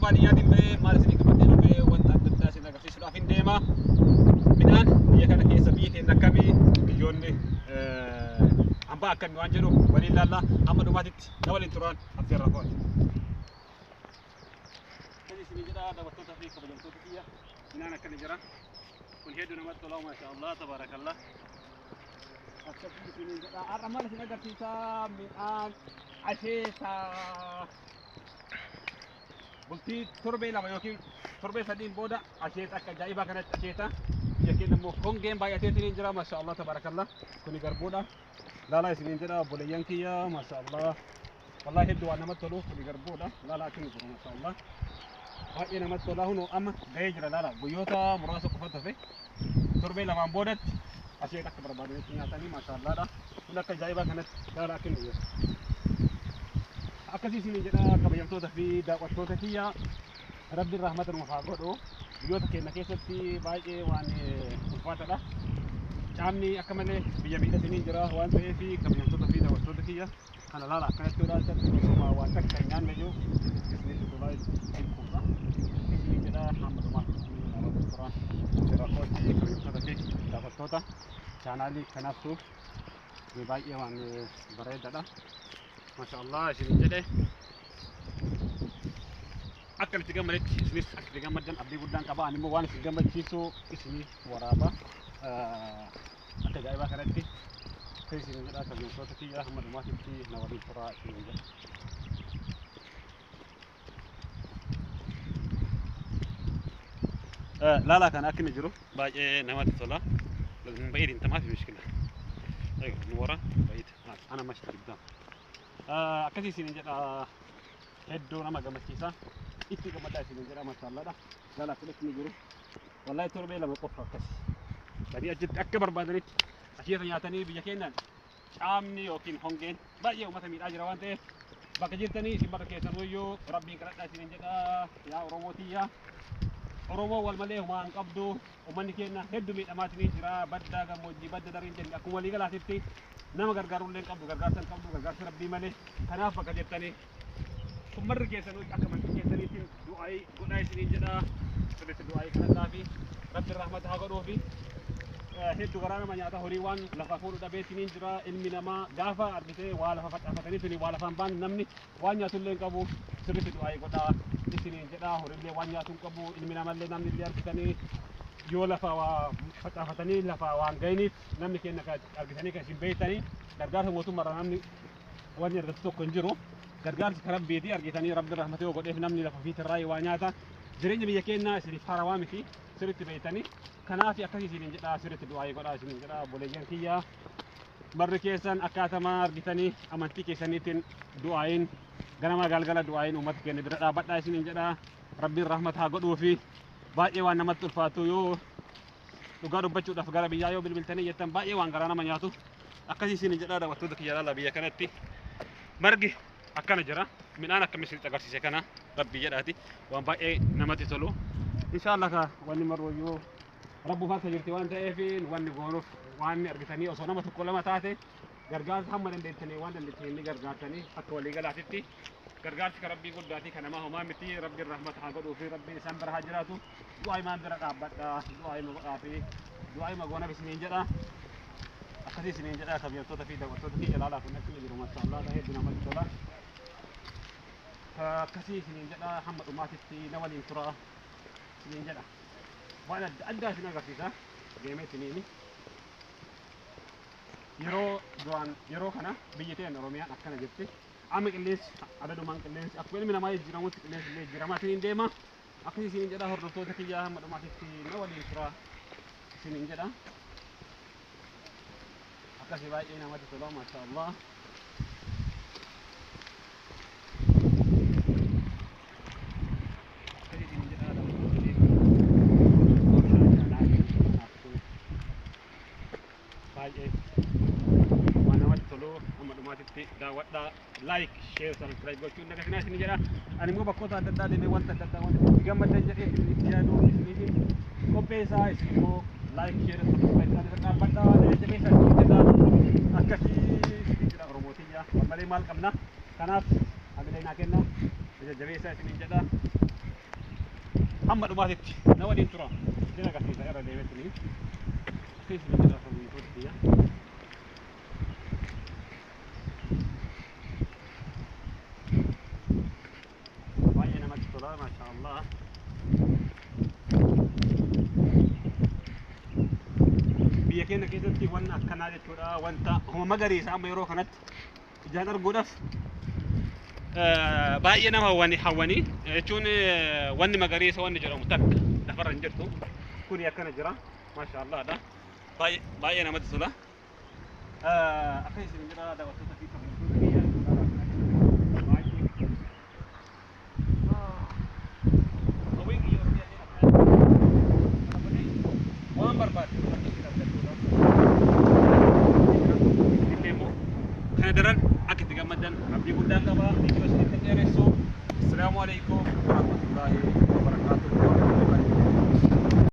baadiyyaa dimbee maal isin qabadee dhufee wanta adda addaa isin agarsiisuudhaaf hin deema. Midhaan biyya kana keessa biyyi ta'e akkamii biyyoonni hambaa akkamii waan jedhu waliin ilaalla amma dhumaatitti na waliin turaan affeerra kooti. Kan isin jedha daawwattoota fi kabajamtoota kiyya midhaan akkana jira. Kun hedduu namatti tola maashaallah tabaarakallah. Akkasii isin jedha har'a maal isin agarsiisaa midhaan asheetaa. Bultii torbee lama yookiin torbee sadiin booda asheeta akka ajaa'ibaa kanatti asheeta. Yakin namo hongeen baay'atee isiniin jira maashaallah tabaarakallah. Kuni garbuudha. Laalaa isiniin jedha obboleeyyan kiyya maashaallah. Wallahi hedduu waan namatti tolu kuni garbuudha. Laalaa akkana jiru maashaallah. Baay'ee namatti tola hunoo amma gahee jira laalaa. Guyyoota muraasa qofatu hafe torbee lamaan boodatti asheeta akka barbaadanitti nyaatanii maashaallah. Kun akka ajaa'ibaa kanatti laalaa akkana jiru. Akkasii isiniin jedha kabajamtoota fi daawwattoota kiyya Rabbiin rahmata nuuf haa godhu. Biyyoota keenya keessatti baay'ee waan ulfaataadha. Caamni akka malee biyya miidhasanii jira waan ta'eef kabajamtoota fi daawwattoota kiyya kana laala akkanatti ilaaltan osoo waan takka hin nyaanne iyyuu isinitti tolaa jirudha. Isiniin jedha hamma dhumaatti nama turaan rakkootti kabajamtoota fi daawwattoota chaanaalii kanaaftu baay'ee waan bareedaadha. Maashaallah isiniin jedhe akka itti gammadetti isinis akka itti gammaddan abdii guddaan qaba. Ani immoo waan isin gammachiisu isinii waraaba akka ajaa'ibaa kanatti kan isin jedha kabajamtoota kiyya hamma dhumaatitti na waliin turaa isin jedha. Laalaa kana akka inni jiru baay'ee namatti tola. Baay'ee dintamaa fi mishkila. Nu wara baay'ee ana mashi guddaa. Akkasii isin jedha hedduu nama gammachiisa. Itti gammadaa isin jedha maashaallah. Laalaa kun inni jiru wallahi torbee lama qofa akkasi. Tadi achitti akka barbaadanitti asheeta nyaatanii biyya keenyaan caamni yookiin hongeen baay'ee uummata miidhaa jira waan ta'eef bakka jirtanii isin bakka keessan wayyoo Rabbiin kadhadhaa isin jedha yaa Oromootiyya. Oromoo wal malee humaan qabdu uummanni keenya hedduu miidhamaatiin jira badda gammoojjii badda dariin jenne akkuma walii galaatitti nama gargaarullee qabdu gargaarsa Rabbii malee kanaaf bakka jirtanii ummarri keessan akka manti keessaniitiin du'aa'ii godhaa isin jedha sirriitti du'aa'ii kadhadhaa fi Rabbiin rahmata haa godhuu fi hedduu garaa nama nyaata horii waan lafa fuudhu dhabeetiin jira ilmi namaa gaafa argitee waa lafa facaafatanii tuni waa lafaan baan namni waan nyaatullee hin qabu sirriitti du'aa'ii godhaa isiniin jedha horiillee waan nyaatu hin qabu ilmi namallee namni illee argitanii yoo lafa waa facaafatanii lafa waan ga'iniif namni keenya argitanii kan isin beektanii gargaarsa mootummaarraa namni waan argatu tokko hin jiru gargaarsa karaa beetii argitanii Rabbiin rahmata yoo godheef namni lafa fiitirraa waa nyaata jireenya biyya keenyaa isiniif harawaa miti sirriitti beektanii kanaaf akkasii isiniin jedha sirriitti du'aa'ii godhaa isiniin jedha obboleeyyan kiyya barri keessan akkaatamaa argitanii amantii keessaniitiin du'aa'iin ganama galgala du'aa'iin uummata keenya bira dhaabadhaa isiniin jedha Rabbiin rahmata haa godhuu fi baay'ee waan namatti ulfaatu yoo dhugaa dubbachuudhaaf gara biyyaa yoo bilbiltanii jettan baay'ee waan garaa nama nyaatu akkasii isiniin jedha daawwattoota kiyya laala biyya kanatti margi akkana jira midhaan akkamitti isinitti agarsiise kana Rabbii jedhaati waan baay'ee namatti tolu inshallah ka wanni marwayyoo Rabbu faata jirti waan ta'eef wanni goonuuf waan argitanii osoo nama tokko lama taate gargaarsa hamma dandeettanii waan dandeettanii gargaartanii akka walii galaatitti gargaarsi ka Rabbii guddaati kana nama homaa miti Rabbiin rahmata haa godhuu fi Rabbiin isaan bira haa jiraatu du'aa imaan bira dhaabbadha du'aa ima godhaa fi du'aa ima goonaaf isiniin jedha akkasii isiniin jedha kabajamtoota fi daawwattoota kiyya laalaa kun akkuma jiru maashaallah hedduu namatti tola akkasii isiniin jedha hamma dhumaatitti na waliin turaa isiniin jedha waan adda addaa isin agarsiisa deemee isiniini yeroo kana biyyi teenya Oromiyaan akkana jirti amma qilleensi adadumaan qilleensi akkuma ilmi namaa jijjiiramutti qilleensi illee jijjiiramaa isiniin deema akkasii isiniin jedha hordoftoota kiyyaa hamma dhumaatitti na waliin turaa isiniin jedha akkasii baay'ee namatti tola maashaallah. Daawwadhaa like share subscribe gochuun naga kanaa isin jedha ani immoo bakkoota adda addaa deemee wanta adda addaa wanta itti gammadan jedhee isin yaaduu isiniitiin qopheessaa isin immoo like share subscribe kan dhaabbadhaa jabeessaa isin jedha akkasii isin jedha Oromootiyya wal malee maal qabna kanaaf hamilee naa kenna jabeessaa isin jedha محمد وماتت نودي ترى دينا قاعد يسير اللي بيتني كيف بدي أفهم من توتيا وين ما تطلع ما شاء الله بيكينا كده تي وانا كنا جتورا وانت هو ما قري سام يروح كانت جادر قدف باقي أنا حواني يجون واني ما قري سواني جرا متك دفر رنجرتو كوني أكنا جرا ما شاء الله ده باقي أنا ما تطلع أخي سنجرا ده وقت تفيك درن أكيد جمدان أبدي قدام كبا السلام عليكم